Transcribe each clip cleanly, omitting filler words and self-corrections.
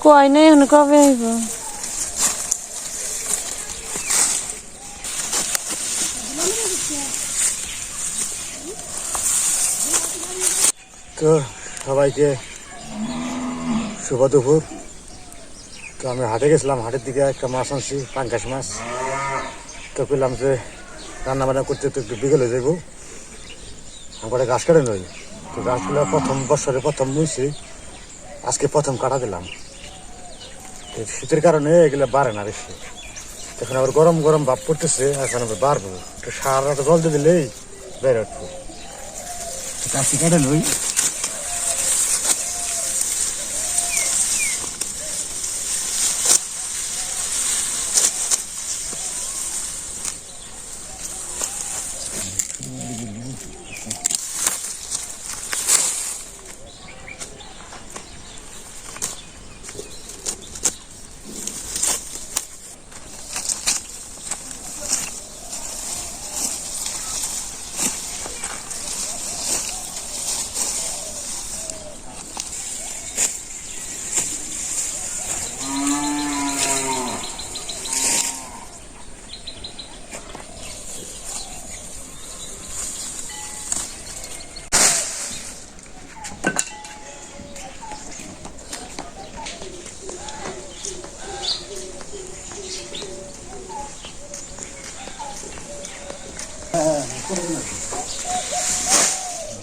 কই নাই এখন কবে আইব তো সবাইকে শুভ দুপুর। তো আমি হাটে গেছিলাম, হাটের দিকে একটা মাছ আনছি, পাঙ্গাস মাছ। তো পেলাম যে রান্না বান্না করতে তো একটু বিকেল হয়ে যাবো, আমার গাছ কাটে নই। তো গাছগুলো প্রথম বছরে প্রথম মুইছি, আজকে প্রথম কাটা দিলাম। শীতের কারণে এগুলো বাড়ে না বেশি, এখন আবার গরম গরম ভাব পড়তেছে, এখন আবার বাড়বো। তো সারা জল দিয়ে দিলেই বেড়ে উঠবো। গাছটি কাটে নই।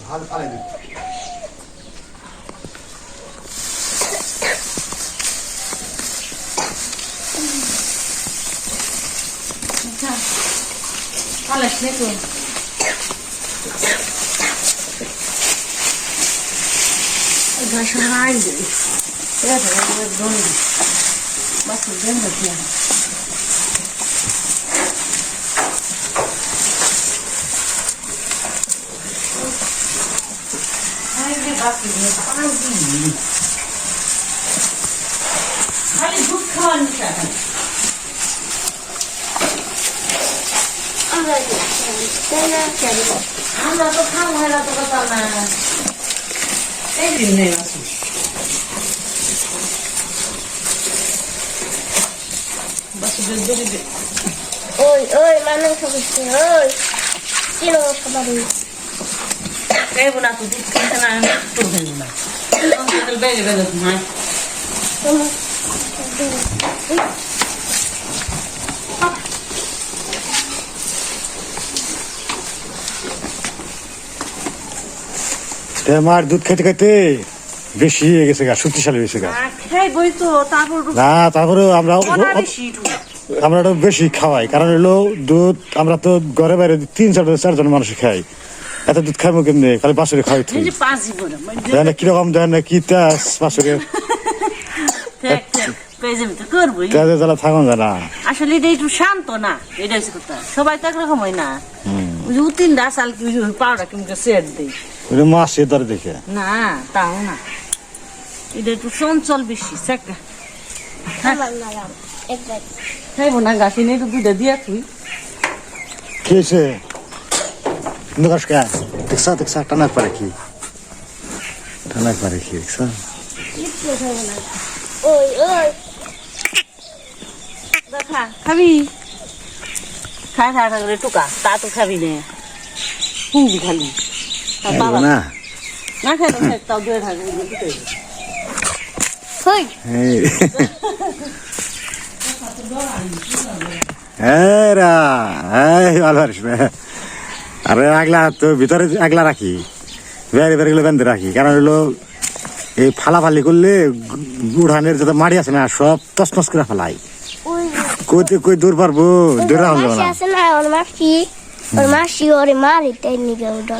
ভালো পালে দিই। পালাস নে তো ঘাস হাই দিই এটা দোন বাস দেন দিয়া খালি দুধ খাওয়ার নিশা আমরা তো খাবো এরা তো কথা না এই দিন নেই আসি বাস ওই ওই মানুষ বসছে ওই কিলো সবারই খাইব না তো দুধ খেতে না তো খাইব না বেড়ে বেড়ে তোমার মার দুধ খেতে খেতে বেশি হয়ে গেছে গা, শক্তিশালী হয়েছে গা। খাইবই তো তারপর না তারপরেও আমরা ওটা বেশি খাওয়াই, কারণ হলো দুধ আমরা তো ঘরে বাইরে 3-4জন মানুষ খাই, এত দুধ খাইবো কেমনি? খালি বাছুরে খাওয়াই তো দেয় না, কিরকম দেয় না কি তেজ বাছুরে তেজে জ্বালা থাকুন যায় না। আসলে এটা একটু শান্ত না, এটা হচ্ছে কথা। সবাই তো একরকম হয় না, উতিন দাস আল কি পাউডার কেমন সেট দেয় মাছ সে ধরে দেখে না, তাও না, এটা একটু চঞ্চল বেশি। খাইব না গাছি নেই তো দুধে দিয়া তুই খেয়েছে দেখছা দেখছা টানার পারে কি টানার পারে কি দেখছা ওই ওই দেখা খাবি খাই থাকা করে টুকা তা তো খাবি নে হুঙ্গি খালি বাবা না না খাইলে খাই তাও দূরে থাকবে হই ভালো পারিস না। আরে আগলা তো ভিতরে আগলা রাখি, বেড়ে বেড়ে গেলে বেঁধে রাখি, কারণ হলো এই ফালাফালি করলে উড়ানের যত মাড়ি আছে না সব তসমস করে ফেলাই। কই দূর পারবো, দূর রাখা যাবে না। আছে না ওর মাসি ওরে মারি তাই নিগে ওটা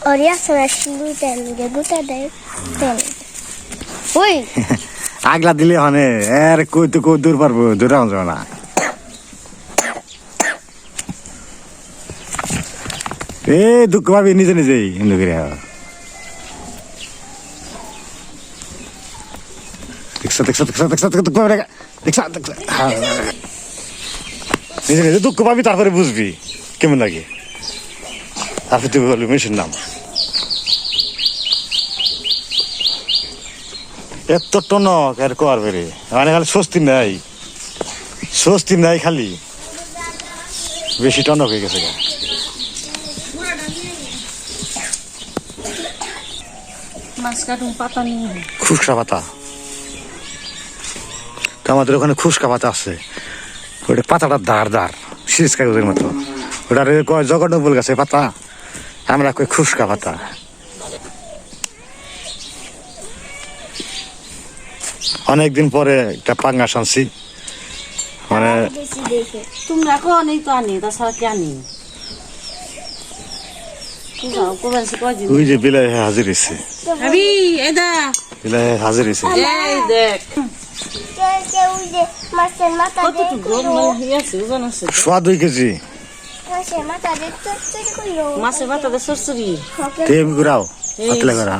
ওর আছে না শিলু তাই নিগে গুটা দেয় তাই ওই আগলা দিলে হনে এর কই দূর পারবো, দূর রাখা যাবে না। এ দুঃখ পাবি নিজে নিজেই হিন্দু করে। নিজে নিজে দুঃখ পাবি, তারপরে বুঝবি কেমন লাগে। তারপরে তুই বলবি মেশিন নাম এত টনক আর কর বেরে, মানে খালি স্বস্তি নাই খালি বেশি টনক হয়ে গেছে। মাছ কাটুন পাতা নিয়ে খুশকা পাতা, তো আমাদের ওখানে খুশকা পাতা আছে, ওটা পাতাটা দাঁড় সিরিজ কাগজের মতো, ওটার জগন্নবল গাছে পাতা, আমরা কই খুশকা পাতা। অনেকদিন পরে একটা পাঙ্গাস আনছি, মানে তোমরা কোন তো আনি, তাছাড়া কি আনি? ওই যে বিলাই হাজির হয়েছে, বিলাই হাজির হয়েছে। দেখ কেউ যে মাছের মাথা সোয়া 2 কেজি মাছের মাথা দেখতে কইলো মাছের মাথাতে সরসরি তেম গুড়াও পাতলা করা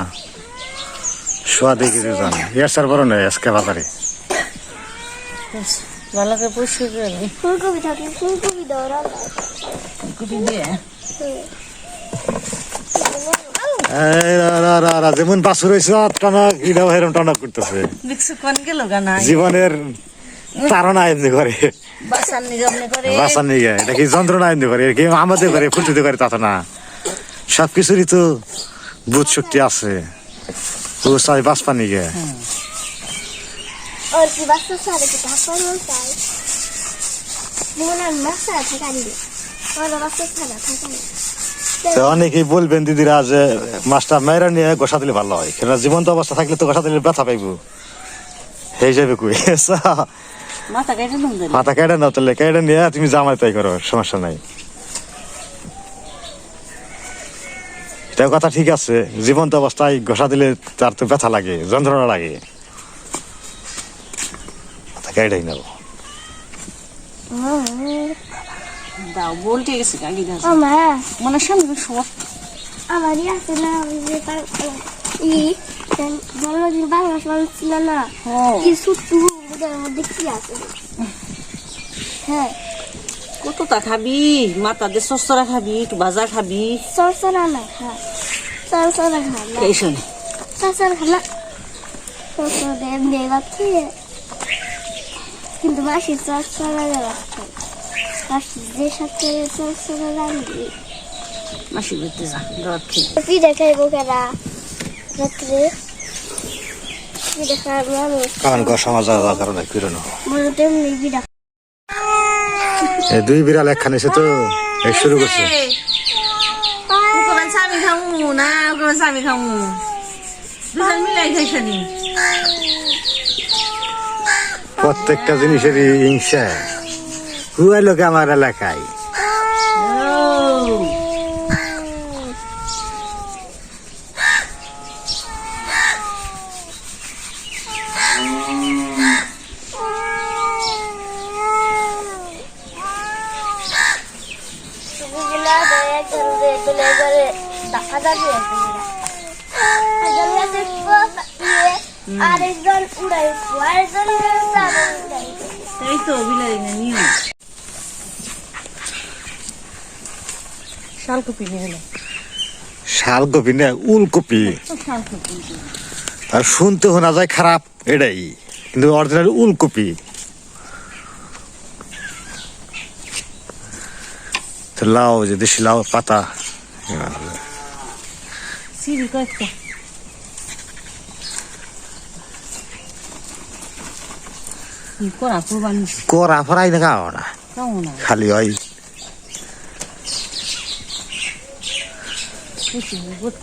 সোয়া 2 কেজি জান এর সার বড় নয় আজকে বাজারে। ভালো করে পরিষ্কার করে নি। ফুলকপি থাকে, ফুলকপি দাও ফুলকপি দিয়ে যেমন বাছুর হয়েছে টনক, এটাও এরকম টনক করতেছে। দেখছো কোন গেল গানা জীবনের তারা এমনি করে, বাসার নিগম করে বাসার নিগে এটা কি যন্ত্রণা এমনি করে, কি আমাদের করে ফুটিতে করে তা তো না। সবকিছুরই তো বুধ শক্তি আছে, ও চাই বাঁচপা নিগে। और की बात सब सारे के पास पर होता है मोना मसा था दिले और बात सब सारा था তো অনেকেই বলবেন দিদিরা যে মাছটা মেয়েরা নিয়ে গোসা দিলে ভালো হয়, কেন জীবন্ত অবস্থা থাকলে তো গোসা দিলে ব্যথা পাইবো, সেই যাবে কই মাথা কেটে নাও দেন, মাথা কেটে নাও, তাহলে কেটে নিয়ে তুমি জামাই তাই করো, সমস্যা নাই। এটাও কথা ঠিক আছে, জীবন্ত অবস্থায় গোসা দিলে তার তো ব্যথা লাগে, যন্ত্রণা লাগে, কেটেই নাও। দাও বলতে গেছে গালি দাও আমা মনে সামনে সব আমারই আছে না যে তার ই জন্মদিন বাংলা মানুষ ছিল না কি সুট্টু ওদের মধ্যে কি আছে হ্যাঁ কতটা খাবি, মাথা দিয়ে সস্তরা খাবি, একটু ভাজা খাবি, সরসরা না খা সরসরা খা না এই শোন সরসরা খা না সরসরা এমনি বাচ্চা কিন্তু মাসি সরসরা রাখছে মাসি যে সাথে সরসরা রাখবি মাসি দিতে যা রদ খেয়ে পিঠা খাইবো কেনা রাত্রে পিঠা খাইবো আমি কারণ সমাজ কারণে কিরণ মনে তেমনি পিঠা এই দুই বিড়াল একখানে এসে তো শুরু করছে। ওকে স্বামী খামু না, ওকে স্বামী খামু দুজন মিলাই খাইছানি। প্রত্যেকটা জিনিসেরই হিংসা হুয়া লোক আমার এলাকায়। আরেকজন উড়াই আরেকজন উড়াই এই তো বিলাই না নিও শালকপি নিয়ে এলো, শালকপি না উলকপি, শালকপি আর শুনতে শোনা যায় খারাপ এটাই, কিন্তু অরিজিনাল উলকপি। লাউ যে দেশি লাউ পাতা সিঁড়ি কয়েকটা করা কোরবানি করা ফরাই না খাওয়া না কেমন না খালি হয়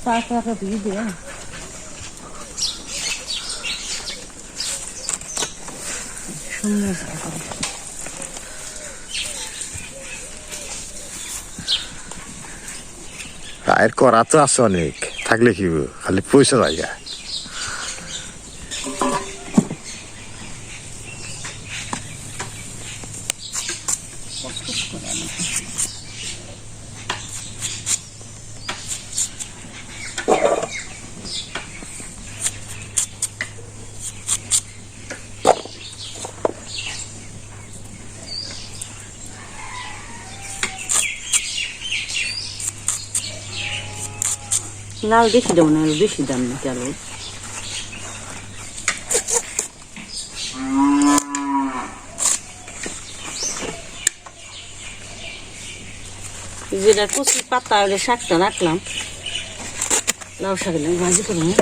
টাকা দিয়ে দে সুন্দর আর করা তো আছে অনেক থাকলে কি হইব? খালি পয়সা জায়গা লাল বেশি দেবো না আরো বেশি দাম নাকি আলু যেটা কচি পাতা ওটা শাকটা রাখলাম লাউ শাক ভাজি করবো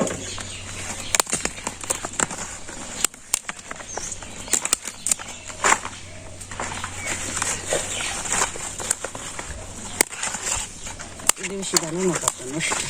বেশি দাম না পাতা নষ্ট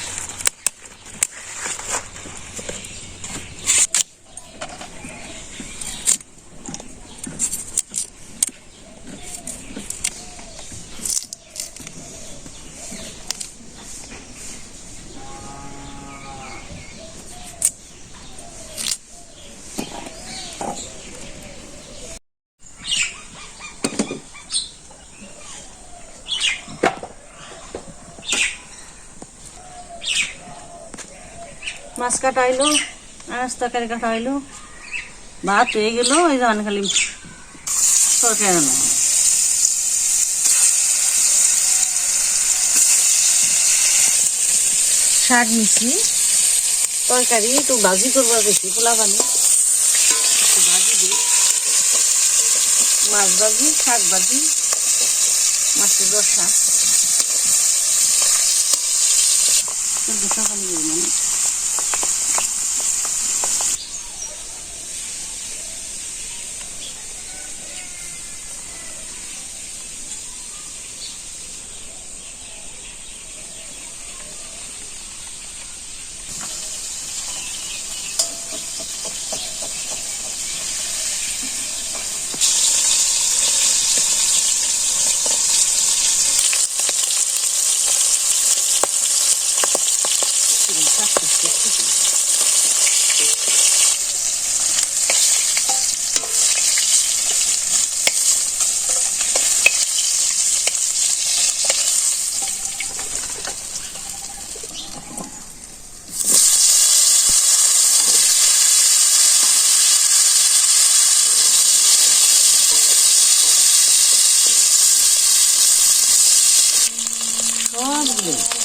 মাছ কাটা হইলো আনাজ তরকারি কাটা হইলো ভাত হয়ে গেল ওই যখন খালি তরকারি না শাক নিছি তরকারি একটু ভাজি করবো বেশি পোলা পানি ভাজি দিই মাছ ভাজি শাক ভাজি মাছের রসা সকালে মানে সবগুলো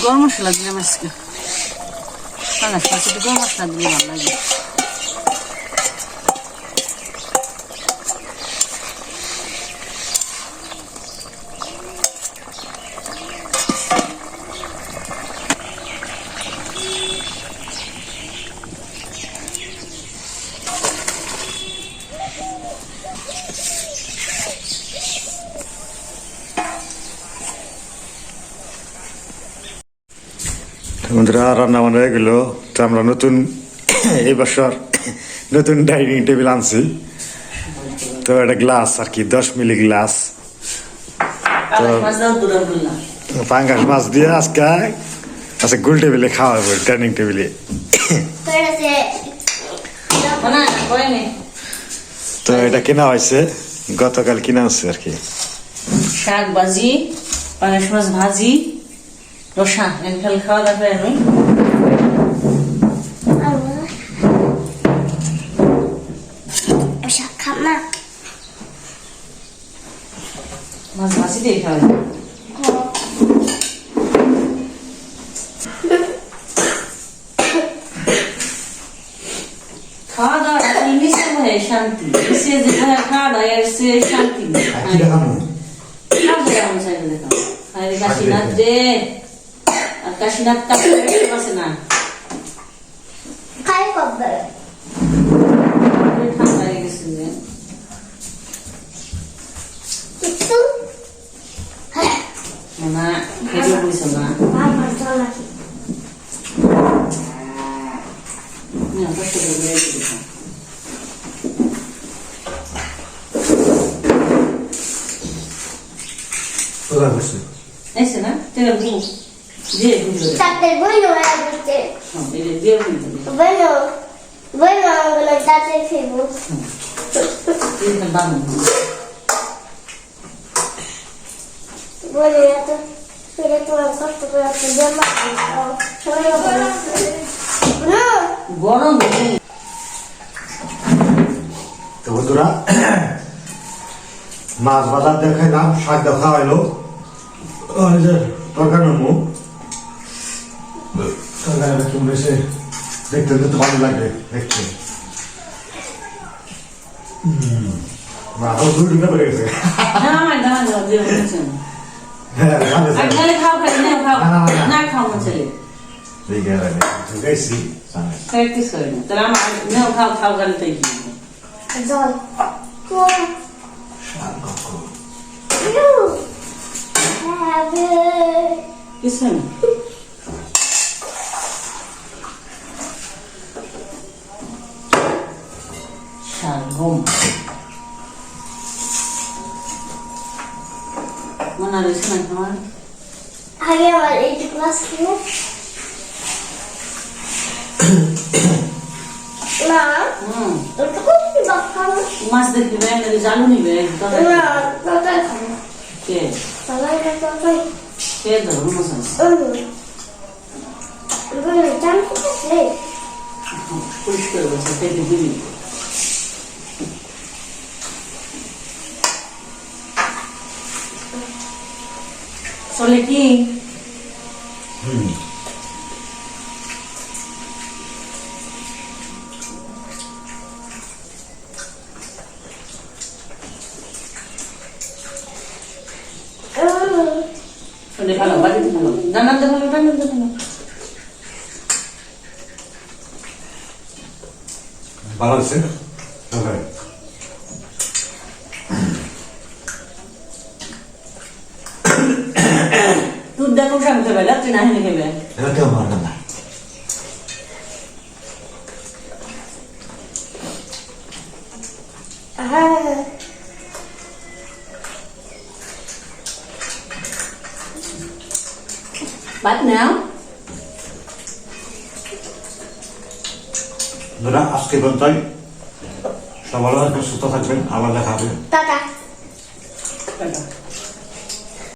গরম মশলা দিলাম আজকে পাঙ্গাস মাছ একটু গরম মশলা দিলে ভালো লাগে বন্ধুরা রান্না বান্না হয়ে গেল তো আমরা নতুন এই বছর নতুন ডাইনিং টেবিল আনছি তো এটা গ্লাস আর কি 10 মিলি গ্লাস পাঙ্গাস মাছ দিয়ে আজকে আচ্ছা গোল টেবিলে খাওয়া হবে ডাইনিং টেবিলে তো এটা কেনা হয়েছে গতকাল কিনা হচ্ছে আর কি শাক ভাজি পাঙ্গাস মাছ ভাজি রসা এনকাল খাওয়া দাওয়া করে আমি মাছ ভাজি দিয়ে খাওয়া খাওয়া দাওয়া নিচে হয় শান্তি নিচে যে খাওয়া দাওয়া এর সে শান্তি কাশীনাথ দে আর কাশীনাথ কাছে আছে না খাই কবে ঠান্ডা হয়ে গেছে না খেতে বলছো না কষ্ট করে এসে না তেল বুক দিয়ে বুঝলো তাতে বইলো আসতে এটা দিয়ে বুঝলো বইলো বইলো বলে তাতে ফেলবো এটা বানানো বলে এত ফেলে তোমার কষ্ট করে একটা জামা সবাই না গরম তো বন্ধুরা মাছ বাজার দেখাইলাম শাক দেখা হইলো তরকারি নেবো তরকারি কেমন এসে দেখতে দেখতে ভালো লাগে দেখতে মাথাও দুই দুটা পড়ে গেছে হ্যাঁ না খাওয়া ছেলে গেছি প্র্যাকটিস করে না তাহলে আমার নেও খাও খাও গেলে তাই জল কোন কিছু না শালগম মনে রয়েছে না তোমার আগে আমার এইট ক্লাস ছিল না ওটা কোথায় বাখানো মাছ দেখবে জালু নিবে না কোথায় খাবো কে সবাই কোথায় কে ধরো মাছ বলে জান কোথায় পরিষ্কার বলছে পেটে দিবি চলে কি চলে ভালো বাড়িতে ভালো জানাতে ভালো জানাতে ভালো ভালো আছে তুই দেখো শান্তি বেলা তুই না হেনে খেবে এটা কেমন ভালো না বাদ নাও দাদা আজকে পর্যন্তই সবাই সুস্থ থাকবেন আবার দেখা হবে টাটা টাটা